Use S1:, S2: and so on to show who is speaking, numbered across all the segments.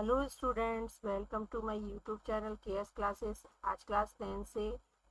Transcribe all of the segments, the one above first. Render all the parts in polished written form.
S1: Hello students, welcome to my YouTube channel KS classes. आज class 10 से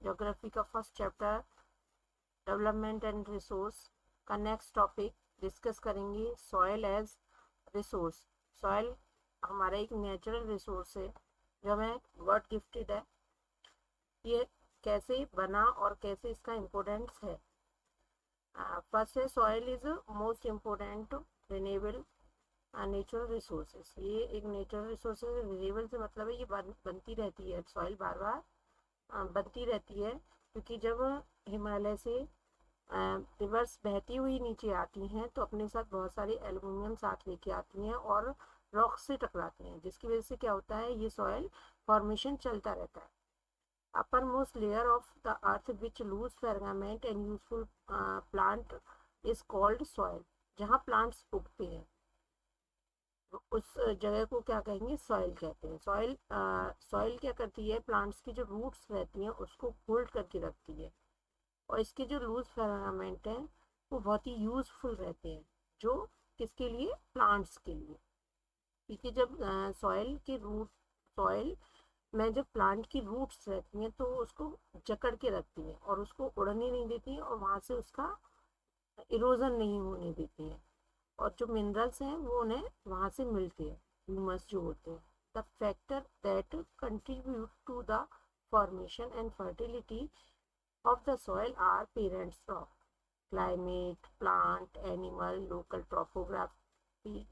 S1: geography का first chapter development and resource का next topic discuss करेंगे, soil as resource. Soil हमारा एक natural resource है जो हमें गॉड गिफ्टेड है। ये कैसे बना और कैसे इसका इम्पोर्टेंस है। फर्स्ट है, soil is most important renewable natural resources. ये एक नेचुरल रिसोर्सेज रिन्यूएबल से मतलब है ये बनती रहती है, सॉइल बार बार बनती रहती है, क्योंकि जब हिमालय से रिवर्स बहती हुई नीचे आती हैं तो अपने साथ बहुत सारे एल्यूमिनियम साथ लेके आती हैं और रॉक से टकराती हैं, जिसकी वजह से क्या होता है, ये सॉइल फॉर्मेशन चलता रहता है। Upper most layer of the earth which loose fragment and useful plant is called soil. जहाँ प्लांट्स उगते हैं उस जगह को क्या कहेंगे, सॉइल कहते हैं। सॉइल क्या करती है, प्लांट्स की जो रूट्स रहती हैं उसको होल्ड करके रखती है, और इसके जो लूज फिलामेंट हैं वो बहुत ही यूजफुल रहते हैं। जो किसके लिए, प्लांट्स के लिए। क्योंकि जब सॉइल में जब प्लांट की रूट्स रहती हैं तो उसको जकड़ के रखती हैं और उसको उड़ने नहीं देती हैं और वहाँ से उसका इरोजन नहीं होने देती हैं, और जो मिनरल्स हैं वो उन्हें वहाँ से मिलते हैं, ह्यूमस जो होते हैं। The factor that contribute to the formation and fertility of the soil are parents rock, climate, plant, animal, local topography.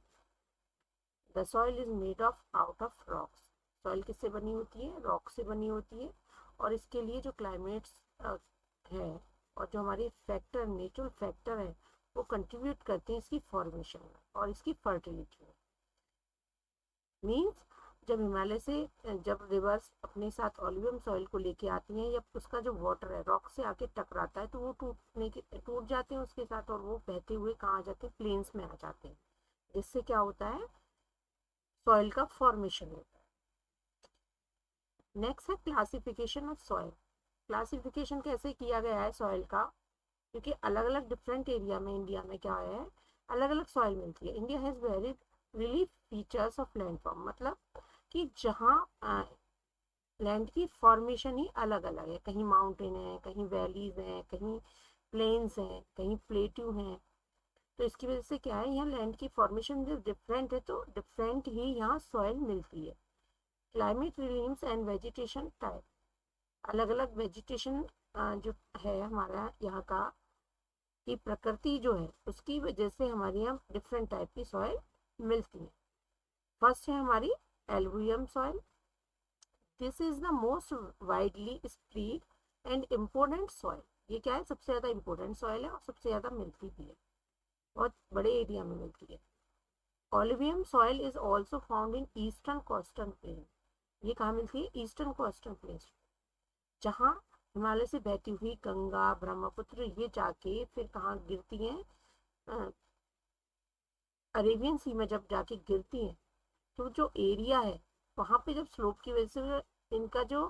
S1: The soil is made of out of rocks. Soil किससे बनी होती है, रॉक से बनी होती है। और इसके लिए जो क्लाइमेट्स है और जो हमारे फैक्टर, नेचुरल फैक्टर है, वो कंट्रीब्यूट करते हैं इसकी फॉर्मेशन में और इसकी फर्टिलिटी में। मीन्स जब हिमालय से जब रिवर्स अपने साथ ऑलिवियम सॉइल को लेके आती हैं, या उसका जो वाटर है रॉक से आके टकराता है तो वो टूट जाते हैं उसके साथ, और वो बहते हुए कहाँ आ जाते हैं, प्लेन्स में आ जाते हैं, जिससे क्या होता है, सॉइल का फॉर्मेशन होता है। नेक्स्ट है क्लासिफिकेशन ऑफ सॉइल। क्लासिफिकेशन कैसे किया गया है सॉइल का, क्योंकि अलग अलग डिफरेंट एरिया में इंडिया में क्या है, अलग अलग सॉइल मिलती है। India has very relief features of landform, मतलब कि जहाँ लैंड की फॉर्मेशन ही अलग अलग है, कहीं माउंटेन है, कहीं वैलीज हैं, कहीं प्लेन्स हैं, कहीं प्लेट्यू हैं। तो इसकी वजह से क्या है, यहाँ लैंड की फॉर्मेशन जो डिफरेंट है तो डिफरेंट ही यहाँ सॉइल मिलती है। क्लाइमेट रिलीम्स एंड वेजिटेशन टाइप, अलग अलग वेजिटेशन जो है हमारा यहाँ का की प्रकृति जो है उसकी वजह से हमारे यहाँ डिफरेंट टाइप की सॉइल मिलती है। फर्स्ट है हमारी alluvium soil. This is the most widely spread and important soil. ये क्या है, सबसे ज्यादा इम्पोर्टेंट सॉइल है और सबसे ज्यादा मिलती भी है, बहुत बड़े एरिया में मिलती है। Alluvium soil is also found in eastern coastal plain. ये कहाँ मिलती है, ईस्टर्न कोस्टल प्लेन, जहाँ हिमालय से बहती हुई गंगा, ब्रह्मपुत्र, ये जाके फिर कहाँ गिरती हैं, अरेबियन सी में जब जाके गिरती हैं तो जो एरिया है वहाँ पे जब स्लोप की वजह से इनका जो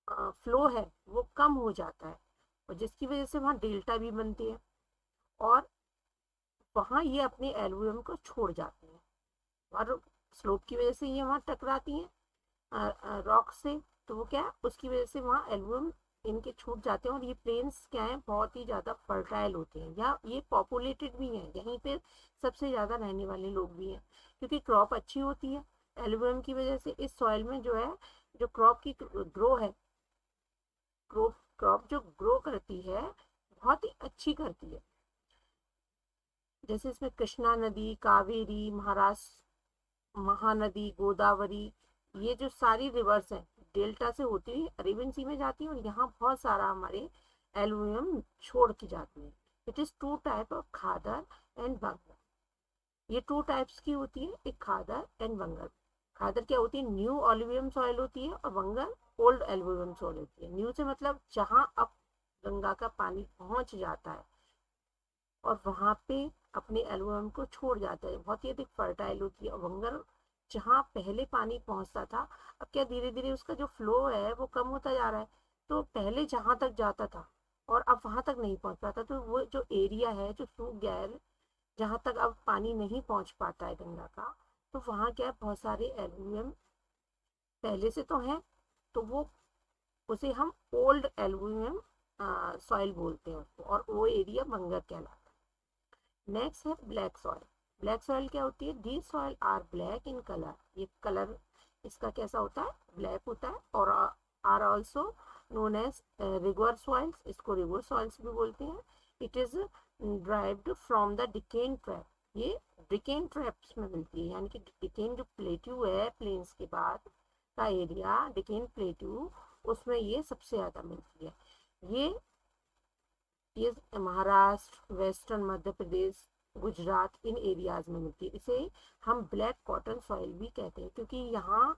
S1: फ्लो है वो कम हो जाता है, और जिसकी वजह से वहाँ डेल्टा भी बनती है, और वहाँ ये अपने एल्यूवियम को छोड़ जाते हैं, और स्लोप की वजह से ये वहाँ टकराती हैं रॉक से, तो वो क्या है, उसकी वजह से वहाँ एल्यूवियम इनके छूट जाते हैं, और ये प्लेन्स क्या है, बहुत ही ज़्यादा फर्टाइल होते हैं, या ये पॉपुलेटेड भी हैं, यहीं पे सबसे ज़्यादा रहने वाले लोग भी हैं, क्योंकि क्रॉप अच्छी होती है एल्यूवियम की वजह से। इस सॉइल में जो है, जो क्रॉप की ग्रो है, क्रॉप जो ग्रो करती है बहुत ही अच्छी करती है। जैसे इसमें कृष्णा नदी, कावेरी, महाराष्ट्र महानदी, गोदावरी, ये जो सारी रिवर्स हैं डेल्टा से होती हुई अरेबियन सी में जाती है, और यहाँ बहुत सारा हमारे एल्यूमिनियम छोड़ के जाती है। It is two type of khadar and bhangar. ये टू टाइप्स की होती है, एक खादर एंड बंगल। खादर क्या होती है, न्यू ऑलिवियम सॉइल होती है, और बंगल ओल्ड एल्यूमिनियम सॉइल होती है। न्यू से मतलब जहाँ अब गंगा का पानी पहुंच जाता है और वहां पे अपने एल्यूमिनियम को छोड़ जाता है, बहुत ही अधिक फर्टाइल होती है। और बंगल जहाँ पहले पानी पहुंचता था, अब क्या धीरे धीरे उसका जो फ्लो है वो कम होता जा रहा है, तो पहले जहां तक जाता था और अब वहां तक नहीं पहुंच पाता, तो वो जो एरिया है जो सूख गया है, जहां तक अब पानी नहीं पहुंच पाता है गंगा का, तो वहाँ क्या है, बहुत सारे एल्यूवियम पहले से तो हैं, तो वो उसे हम ओल्ड एल्यूवियम सॉइल बोलते हैं उसको, और वो एरिया बंजर कहलाता है। नेक्स्ट है ब्लैक सॉइल। ब्लैक सॉइल क्या होती है? These soil are black in colour, ये कलर इसका कैसा होता है? ब्लैक होता है। और are also known as river soils, इसको रिवर सॉइल्स भी बोलते हैं। It is derived from the Deccan trap, ये डिकेन ट्रैप्स में मिलती है, यानी कि डिकेन जो प्लेट्यू है प्लेन्स के बाद का एरिया, डिकेन प्लेट्यू, उसमें ये सबसे ज्यादा मिलती है। ये महाराष्ट्र, वेस्टर्न मध्य प्रदेश, गुजरात, इन एरियाज में मिलती है। इसे हम ब्लैक कॉटन सॉइल भी कहते हैं, क्योंकि यहाँ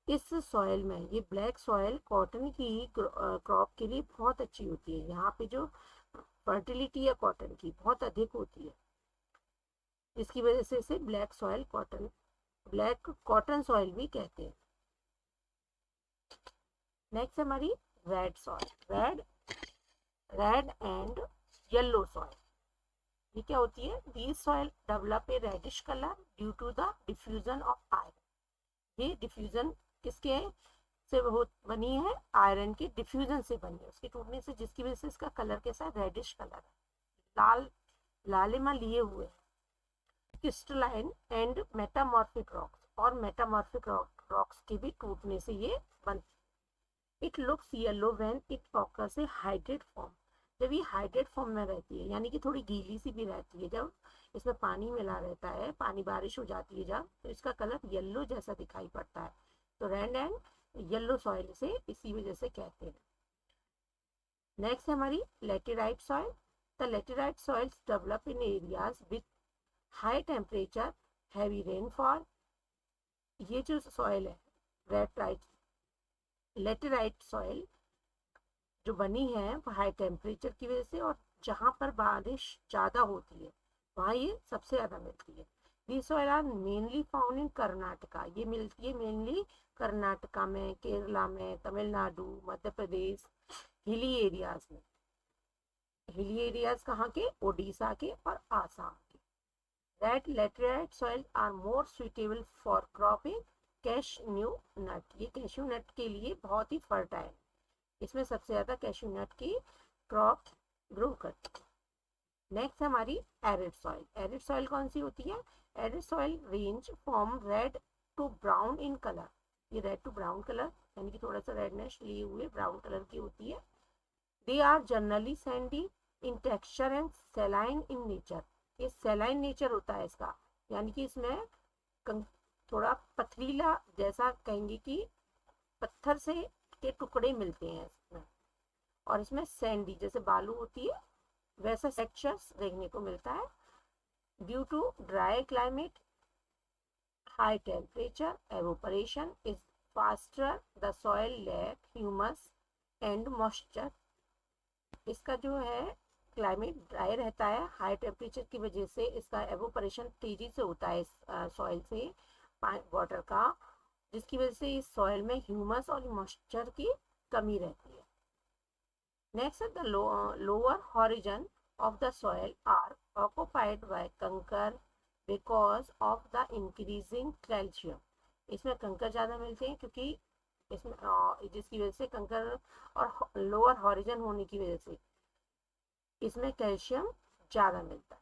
S1: इस सॉइल में, ये ब्लैक सॉइल कॉटन की क्रॉप के लिए बहुत अच्छी होती है। यहाँ पे जो फर्टिलिटी है कॉटन की बहुत अधिक होती है, जिसकी वजह से इसे black soil cotton, black cotton soil भी कहते हैं। नेक्स्ट हमारी red soil. Red and yellow soil, ये क्या होती है? These soil develop a reddish colour due to the diffusion of iron. ये डिफ्यूजन किसके से बनी है? आयरन के डिफ्यूजन से बनी है, उसके टूटने से, जिसकी वजह से इसका कलर कैसा है? रेडिश कलर है, लाल लालिमा लिए हुए। क्रिस्टलाइन एंड मेटामॉर्फिक रॉक्स, और मेटामॉर्फिक रॉक्स के भी टूटने से ये बन। It looks yellow when it occurs A hydrate form, जब ये हाइड्रेट फॉर्म में रहती है, यानी कि थोड़ी गीली सी भी रहती है, जब इसमें पानी मिला रहता है, पानी बारिश हो जाती है जब, तो इसका कलर येलो जैसा दिखाई पड़ता है। तो रेड एंड येलो सॉइल से इसी वजह से कहते हैं। नेक्स्ट है हमारी laterite soil. The laterite soils develop in areas with high temperature, heavy rainfall. ये जो सॉइल है लेटेराइट सॉइल जो बनी है वो हाई टेम्परेचर की वजह से, और जहाँ पर बारिश ज़्यादा होती है वहाँ ये सबसे ज़्यादा मिलती है। This soil are mainly found in Karnataka, ये मिलती है मेनली कर्नाटका में, केरला में, तमिलनाडु, मध्य प्रदेश, हिली एरियाज में। हिली एरियाज कहाँ के? ओडिशा के और आसाम के। Red laterite soil are more suitable for cropping cashew nut, ये कैशू नट के लिए बहुत ही फर्टाइल, इसमें सबसे ज्यादा कैशू नट की क्रॉप ग्रो करती है। नेक्स्ट है हमारी एरिड सॉइल। एरिड सॉइल कौन सी होती है? Arid soil range from red to brown in colour, ये रेड टू ब्राउन कलर, यानी कि थोड़ा सा रेडनेस लिए हुए ब्राउन कलर की होती है। They are generally sandy in texture and saline in nature, ये सेलाइन नेचर होता है इसका, यानी कि इसमें थोड़ा पथरीला, जैसा कहेंगे कि पत्थर से के टुकड़े मिलते हैं इसमें, और इसमें सैंडी जैसे बालू होती है वैसा टेक्सचर्स देखने को मिलता है। Due to dry climate, high temperature, evaporation is faster, the soil lack humus and moisture. इसका जो है क्लाइमेट ड्राई रहता है, हाई टेम्परेचर की वजह से इसका एवोपरेशन तेजी से होता है इस सॉइल से वाटर का, जिसकी वजह से इस सॉइल में ह्यूमस और मॉइस्चर की कमी रहती है। Next the lower horizon of the soil are occupied by kankar because of the increasing calcium, इसमें कंकर ज़्यादा मिलते हैं, क्योंकि इसमें जिसकी वजह से कंकर और लोअर हॉरिजन होने की वजह से इसमें कैल्शियम ज़्यादा मिलता है।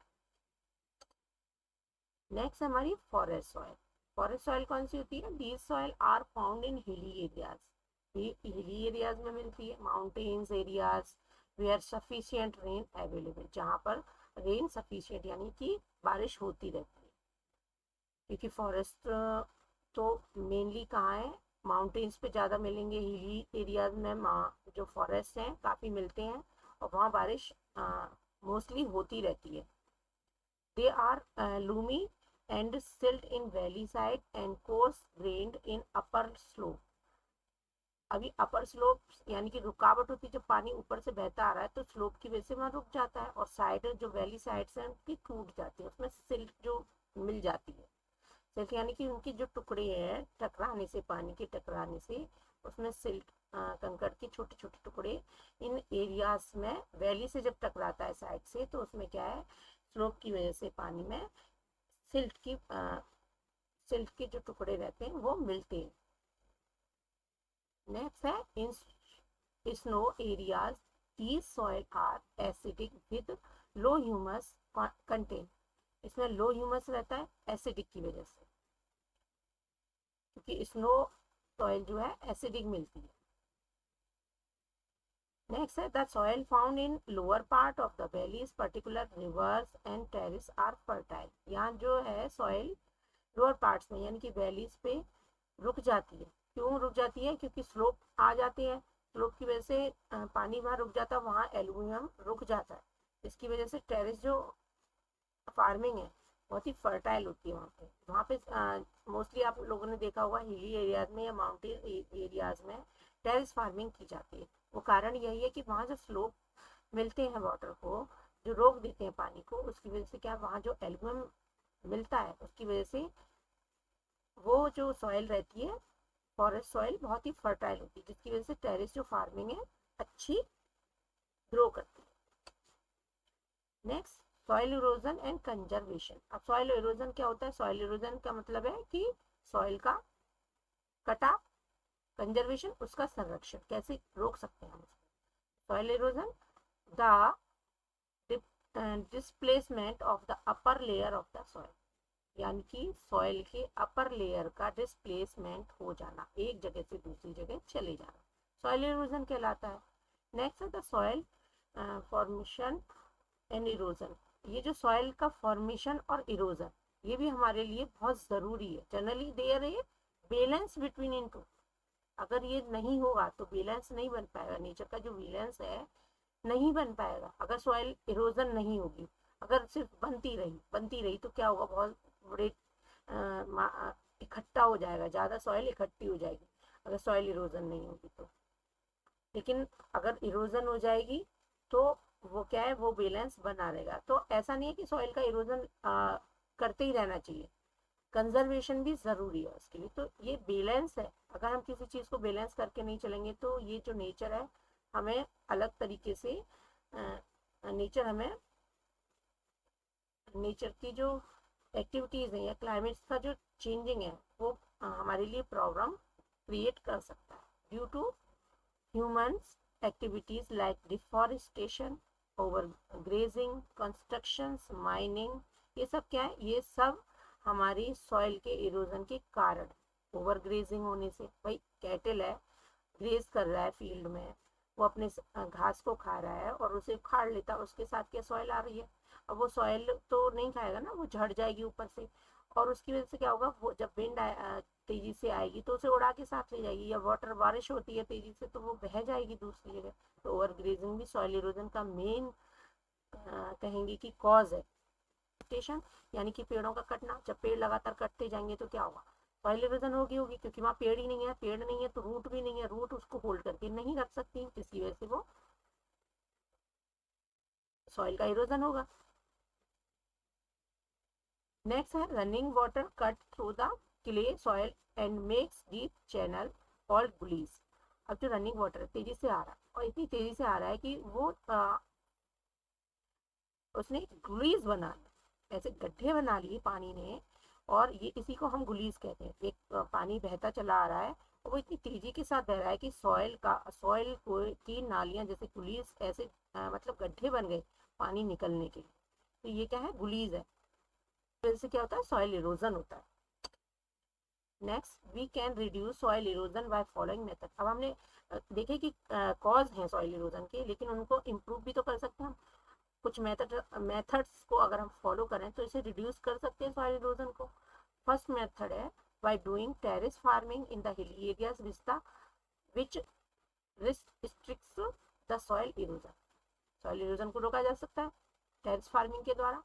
S1: नेक्स्ट हमारी फॉरेस्ट सॉइल। फॉरेस्ट सॉइल कौन सी होती है? These soil are found in hilly areas, hilly areas में मिलती है, mountains areas where sufficient rain available, जहाँ पर रेन सफिशिएंट यानी कि बारिश होती रहती है। क्योंकि फॉरेस्ट तो मेनली कहाँ है? माउंटेन्स पे ज़्यादा मिलेंगे, हिली एरियाज में जो फॉरेस्ट हैं काफ़ी मिलते हैं, और वहाँ बारिश मोस्टली होती रहती है। They are loamy and silt in valley side and coarse grained in upper slope। अभी अपर स्लोप यानी कि रुकावट होती है, जब पानी ऊपर से बहता आ रहा है तो स्लोप की वजह से वहाँ रुक जाता है, और साइड जो वैली साइड्स हैं उनकी टूट जाती है, उसमें सिल्ट जो मिल जाती है। सिल्ट यानी कि उनकी जो टुकड़े हैं टकराने से, पानी के टकराने से उसमें सिल्ट कंकड़ के छोटे छोटे टुकड़े इन एरियाज में वैली से जब टकराता है साइड से, तो उसमें क्या है, स्लोप की वजह से पानी में सिल्ट के जो टुकड़े रहते हैं वो मिलते हैं। नेक्स्ट है इन snow areas these soil are acidic with low humus content। इसमें लो ह्यूमस रहता है एसिडिक की वजह से, क्योंकि स्नो सॉइल जो है एसिडिक मिलती है। नेक्स्ट है the soil found in lower part of the valleys particular rivers and terrace are fertile. यहाँ जो है सॉइल लोअर पार्ट्स में यानी कि वैलीज पे रुक जाती है। क्यों रुक जाती है? क्योंकि स्लोप आ जाती है, स्लोप की वजह से पानी वहाँ रुक जाता है, वहाँ एल्यूमिनियम रुक जाता है। इसकी वजह से टेरिस जो फार्मिंग है बहुत ही फर्टाइल होती है वहाँ पे मोस्टली आप लोगों ने देखा होगा हिली एरियाज में या माउंटेन एरियाज में टेरिस फार्मिंग की जाती है। वो कारण यही है कि वहाँ जो स्लोप मिलते हैं वाटर को, जो रोक देते हैं पानी को, उसकी वजह से क्या वहाँ जो एल्यूमियम मिलता है उसकी वजह से वो जो सॉइल रहती है फॉरेस्ट सॉइल बहुत ही फर्टाइल होती है, जिसकी वजह से टेरिस जो फार्मिंग है अच्छी ग्रो करती है। Next soil erosion and conservation. अब सॉइल इरोजन क्या होता है? सॉइल इरोजन का मतलब है कि सॉइल का कटाव, कंजर्वेशन उसका संरक्षण, कैसे रोक सकते हैं हम उसको। Soil erosion the displacement of the upper layer of the soil, यानी कि सॉइल के अपर लेयर का डिस्प्लेसमेंट हो जाना, एक जगह से दूसरी जगह चले जाना, सॉइल इरोजन कहलाता है। नेक्स्ट है the soil formation and erosion. ये जो सॉइल का फॉर्मेशन और इरोजन ये भी हमारे लिए बहुत जरूरी है। Generally there a balance between in two. अगर ये नहीं होगा तो बैलेंस नहीं बन पाएगा, नेचर का जो बैलेंस है नहीं बन पाएगा अगर सॉइल इरोजन नहीं होगी। अगर सिर्फ बनती रही तो क्या होगा? बहुत बड़े इकट्ठा हो जाएगा, ज़्यादा सॉइल इकट्ठी हो जाएगी अगर सॉइल इरोजन नहीं होगी तो। लेकिन अगर इरोजन हो जाएगी तो वो क्या है, वो बैलेंस बना रहेगा। तो ऐसा नहीं है कि सॉइल का इरोजन करते ही रहना चाहिए, कंजर्वेशन भी ज़रूरी है उसके लिए। तो ये बैलेंस है, अगर हम किसी चीज़ को बैलेंस करके नहीं चलेंगे तो ये जो नेचर है हमें अलग तरीके से नेचर हमें नेचर की जो एक्टिविटीज़ हैं या क्लाइमेट का जो चेंजिंग है वो हमारे लिए प्रॉब्लम क्रिएट कर सकता है due to humans activities like deforestation, over grazing, constructions, mining. ये सब क्या है? ये सब हमारी सॉइल के इरोजन के कारण। ओवर ग्रेजिंग होने से, भाई कैटल है ग्रेज कर रहा है फील्ड में, वो अपने घास को खा रहा है और उसे उखाड़ लेता है, उसके साथ क्या सॉइल आ रही है। अब वो सॉइल तो नहीं खाएगा ना, वो झड़ जाएगी ऊपर से, और उसकी वजह से क्या होगा? वो जब विंड तेजी से आएगी तो उसे उड़ा के साथ ले जाएगी, या वाटर बारिश होती है तेजी से तो वो बह जाएगी दूसरी जगह। तो ओवर ग्रेजिंग भी सॉइल इरोजन का मेन कहेंगे कि कॉज है। स्टेशन यानी कि पेड़ों का कटना, जब पेड़ लगातार कटते जाएंगे तो क्या होगा? सॉइल इरोजन होगी क्योंकि वहाँ पेड़ ही नहीं है, पेड़ नहीं है तो रूट भी नहीं है, रूट उसको होल्ड करके नहीं रख सकती, जिसकी वजह से वो सॉइल का इरोजन होगा। नेक्स्ट है running water cut through the clay soil and makes deep channel called gullies. अब जो रनिंग वाटर तेजी से आ रहा है और इतनी तेजी से आ रहा है कि वो उसने गुलीज बना ली, ऐसे गड्ढे बना लिए पानी ने, और ये इसी को हम गुलीज कहते हैं। एक पानी बहता चला आ रहा है और वो इतनी तेजी के साथ बह रहा है कि सॉइल को की नालियां जैसे गुलीज ऐसे मतलब गड्ढे बन गए पानी निकलने के लिए। तो ये क्या है? गुलीज है। वजह से क्या होता है? सॉइल इरोजन होता है। Next we can reduce soil erosion by following method. अब हमने देखे कि कॉज हैं सॉइल इरोजन के, लेकिन उनको इम्प्रूव भी तो कर सकते हैं हम। कुछ मेथड्स को अगर हम फॉलो करें तो इसे रिड्यूस कर सकते हैं सॉइल इरोजन को। फर्स्ट मेथड है by doing terrace farming in the hilly areas which restricts the soil erosion. Soil erosion को रोका जा सकता है टेरेस फार्मिंग के द्वारा।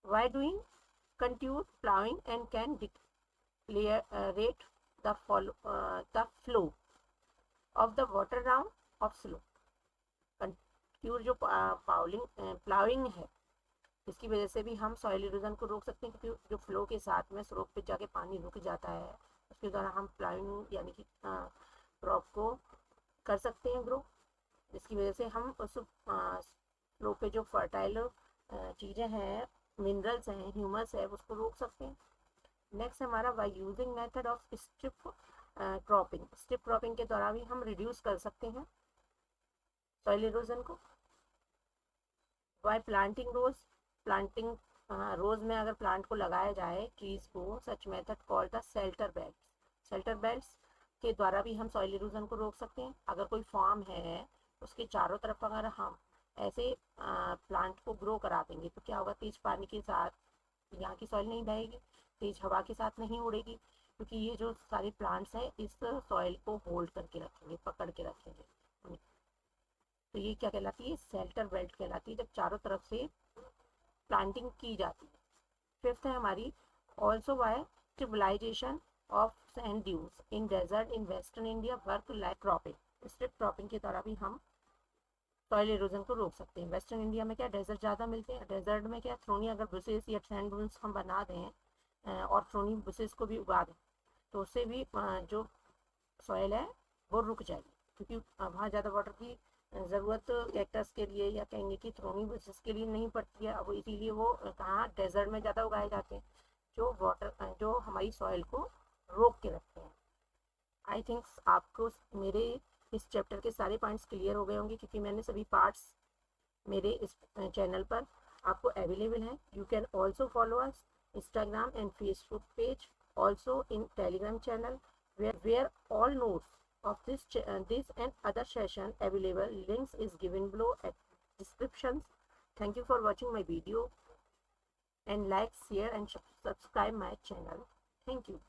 S1: By doing continued plowing and can rate the flow of the water down of slope। Continued जो ploughing है इसकी वजह से भी हम सॉइल इरोजन को रोक सकते हैं, क्योंकि जो फ्लो के साथ में स्लोप पे जाके पानी रुक जाता है उसके द्वारा हम प्लाउइंग यानी कि क्रॉप को कर सकते हैं ग्रो, जिसकी वजह से हम उस फ्लो पे जो फर्टाइल चीज़ें हैं, मिनरल्स हैं, ह्यूमस है, उसको रोक सकते हैं। नेक्स्ट हमारा by using method of strip cropping. Strip cropping के द्वारा भी हम रिड्यूस कर सकते हैं सॉइल इरोजन को। By planting rows, planting rows में अगर प्लांट को लगाया जाए ट्रीज को, such method called the shelter belts. Shelter belts के द्वारा भी हम सॉइल इरोजन को रोक सकते हैं। अगर कोई फार्म है उसके चारों तरफ अगर हम ऐसे प्लांट को ग्रो करा देंगे तो क्या होगा, तेज पानी के साथ यहाँ की सॉइल नहीं बहेगी, तेज हवा के साथ नहीं उड़ेगी, क्योंकि ये जो सारे प्लांट्स हैं इस सॉइल को होल्ड करके रखेंगे, पकड़ के रखेंगे। तो ये क्या कहलाती है, शेल्टर बेल्ट कहलाती है, जब चारों तरफ से प्लांटिंग की जाती है। फिफ्थ है हमारी also by stabilisation of sand dunes in desert in western India work like cropping. Strip cropping के द्वारा भी हम सॉइल इरोजन को रोक सकते हैं। वेस्टर्न इंडिया में क्या डेजर्ट ज़्यादा मिलते हैं, डेजर्ट में क्या थ्रोनी अगर बुशेस या सैंड ड्यून्स हम बना दें और थ्रोनी बुशेस को भी उगा दें तो उससे भी जो सॉइल है वो रुक जाएगी, क्योंकि वहाँ ज़्यादा वाटर की ज़रूरत कैक्टस के लिए या कहेंगे कि थ्रोनी बुशेस के लिए नहीं पड़ती है। अब इसीलिए वो कहाँ डेजर्ट में ज़्यादा उगाए जाते हैं जो वाटर जो हमारी सॉइल को रोक के रखते हैं। आई थिंक आपको मेरे इस चैप्टर के सारे पॉइंट्स क्लियर हो गए होंगे, क्योंकि मैंने सभी पार्ट्स मेरे इस चैनल पर आपको अवेलेबल हैं। You can also follow us Instagram and Facebook page, also in Telegram channel where all notes of this and other session available. Links is given below at descriptions. Thank you for watching my video and like, share and subscribe my channel. Thank you.